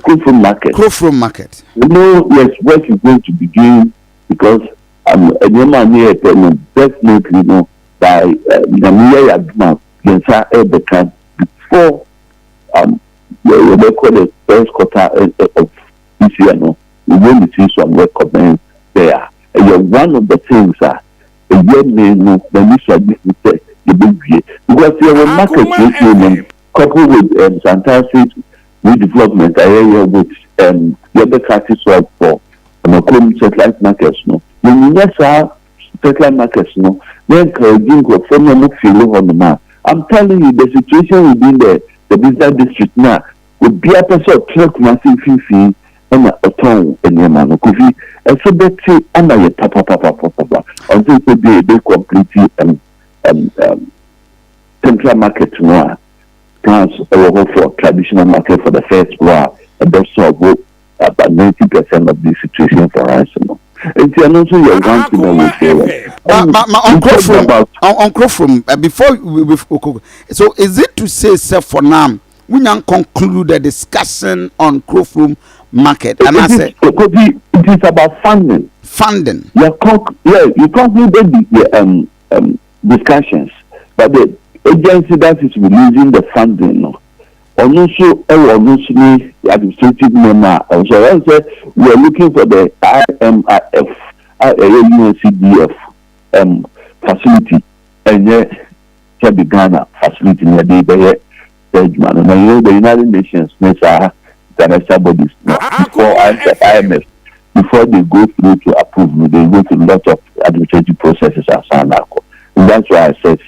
Krofrom Market. Krofrom Market. You know, yes, work is going to begin because a new man here definitely, you know, by the year Yadman, the camp before we call the first quarter of this year, no, we will see some work commence there. And one of the things a year may know the mission of this the big year because your market is coupled with fantastic redevelopment area with the other countries for satellite markets, no. When you have satellite markets, no, then I'm telling you, the situation within the business district now would be a person of truck massive fee and a tongue and your man could be a so that under your papa until they completely central market no plans for traditional market for the first while and that's solve about 90% of the situation for us. It's also your one thing on Krofrom before so is it to say sir for now we can conclude the discussion on Krofrom Market and I say it is about funding. You concluded the discussions but the agency that is releasing the funding no and also administrative member also I said we are looking for the IMIF UNCDF facility and the Ghana facility near the man and you know the United Nations international bodies before IMF before they go through to approve they go through a lot of administrative processes and that's why I said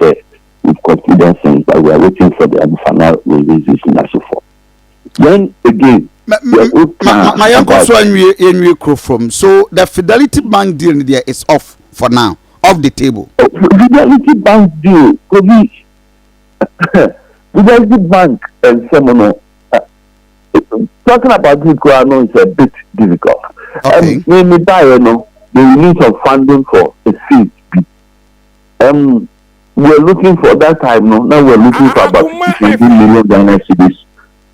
with confidence that we are waiting for the final releases and so forth. Then again, my uncle so in Krofrom. So the Fidelity Bank deal there is off for now, off the table. Fidelity Bank deal, Fidelity Bank and someone talking about it, I know it's a bit difficult. Okay. When we buy, the release of funding for a seat. We're looking for that time. No, now we're looking for about 20 million Ghana cedis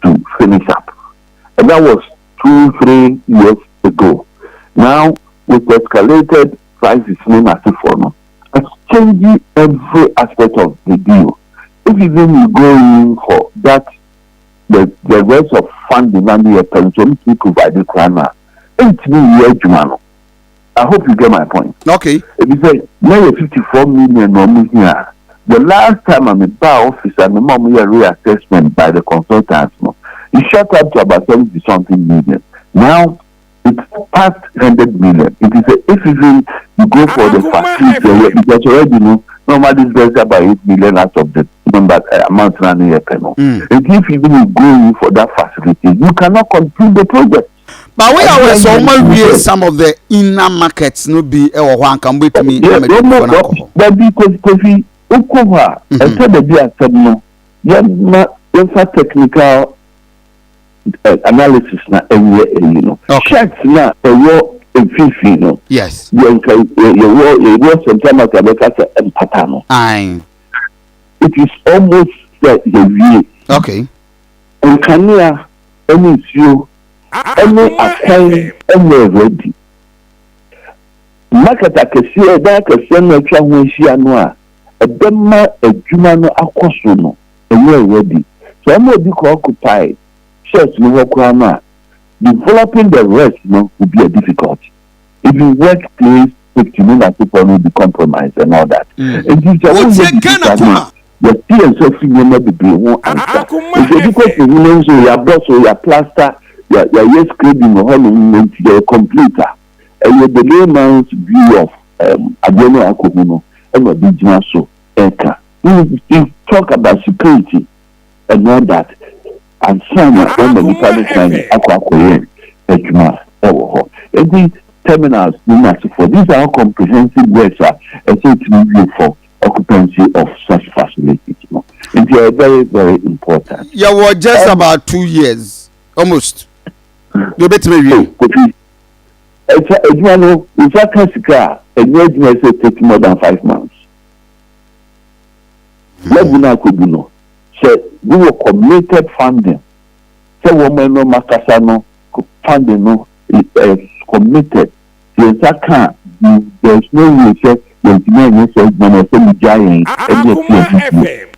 to finish up, and that was 2-3 years ago. Now with escalated prices, it's changing every aspect of the deal. If even you go in for that, the rest of funding and the pension to provide the crime, 8 million. I hope you get my point. Okay. If you say now 54 million or here. The last time I'm in bar office and the mom here reassessment by the consultants, it shot up to about 70-something million. Now it's past 100 million. It is if even you go for the facility, because already normally it's better about 8 million out of the number amount running a panel. And if even you go in for that facility, you cannot complete the project. But we are some of the inner markets no be one can wait me. But because Ukova, and so the dear said no, you're technical analysis na checks na a yes. You sometimes it is almost the view. Okay. And can you any you any attend any ready? Market I can see that I send a travel a dema a jumano akosuno and you're ready. So I'm going to be occupied. Church no work developing the rest will be a difficulty. If you work place, people will be compromised and all that. The TNS of never be one answer. It's because your boss or your plaster, your scraping or your computer, and your layman's view of Adeno Akuno. And so we talk about security and all that, and some when the every terminals for these are all comprehensive works and so it's review for occupancy of such facilities. And they are very, very important. Yeah, well, just about 2 years, almost. You better review. It takes more than 5 months. Let me know. So we were committed funding So woman no makasano funding no is committed. Yes, I can't. There's no way say when you say giant Akuma FM